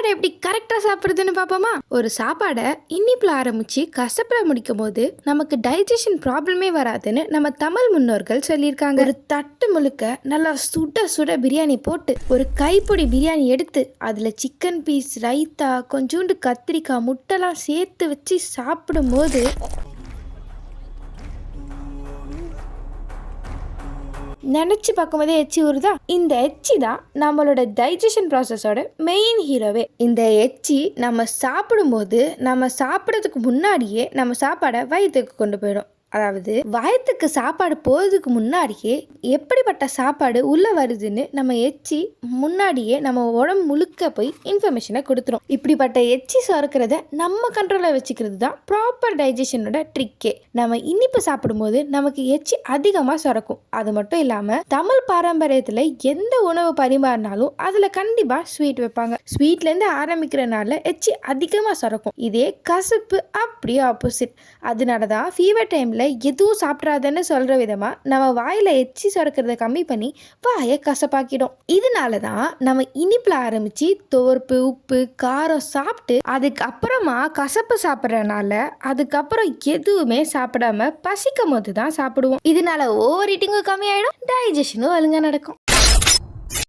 சாப்பாடை எப்படி கரெக்டா சாப்பிடுறதுன்னு பாப்போமா? ஒரு சாப்பாடை இனிப்புல ஆரம்பிச்சு கசப்புல முடிக்கும் போது நமக்கு டைஜஷன் ப்ராப்ளமே வராதுன்னு நம்ம தமிழ் முன்னோர்கள் சொல்லியிருக்காங்க. ஒரு தட்டு முழுக்க நல்லா சுட சுட பிரியாணி போட்டு ஒரு கைப்பிடி பிரியாணி எடுத்து அதுல சிக்கன் பீஸ், ரைத்தா, கொஞ்சோண்டு கத்திரிக்காய், முட்டைலாம் சேர்த்து வச்சு சாப்பிடும் போது நினச்சி பார்க்கும்போதே எச்சி ஊறுதா? இந்த எச்சி தான் நம்மளோட டைஜஷன் ப்ராசஸோட மெயின் ஹீரோவே. இந்த எச்சி நம்ம சாப்பிடும்போது நம்ம சாப்பிட்றதுக்கு முன்னாடியே நம்ம சாப்பாடை வயிற்றுக்கு கொண்டு போயிடும். அதாவது வயத்துக்கு சாப்பாடு போகிறதுக்கு முன்னாடியே எப்படிப்பட்ட சாப்பாடு உள்ளே வருதுன்னு நம்ம எச்சி முன்னாடியே நம்ம உடம்பு முழுக்க போய் இன்ஃபர்மேஷனை கொடுத்துரும். இப்படிப்பட்ட எச்சி சுரக்கிறத நம்ம கண்ட்ரோலில் வச்சுக்கிறது தான் ப்ராப்பர் டைஜஷனோட ட்ரிக்கே. நம்ம இனிப்பு சாப்பிடும்போது நமக்கு எச்சி அதிகமாக சுரக்கும். அது மட்டும் இல்லாமல் தமிழ் பாரம்பரியத்தில் எந்த உணவு பரிமாறினாலும் அதில் கண்டிப்பாக ஸ்வீட் வைப்பாங்க. ஸ்வீட்லேருந்து ஆரம்பிக்கிறனால எச்சி அதிகமாக சுரக்கும். இதே கசப்பு அப்படியே ஆப்போசிட். அதனால தான் ஃபீவர் டைமில் எதுவும் சாப்பிட்றாதுன்னு சொல்கிற விதமாக நம்ம வாயில் எச்சி சுரக்கிறத கம்மி பண்ணி வாயை கசப்பாக்கிடும். இதனால தான் நம்ம இனிப்பில் ஆரம்பித்து தோர்ப்பு, உப்பு, காரம் சாப்பிட்டு அதுக்கப்புறமா கசப்பு சாப்பிட்றனால அதுக்கப்புறம் எதுவுமே சாப்பிடாம பசிக்கும் போது தான் சாப்பிடுவோம். இதனால ஓவர் ஈட்டிங்கும் கம்மியாயிடும், டைஜஷனும் ஒழுங்காக நடக்கும்.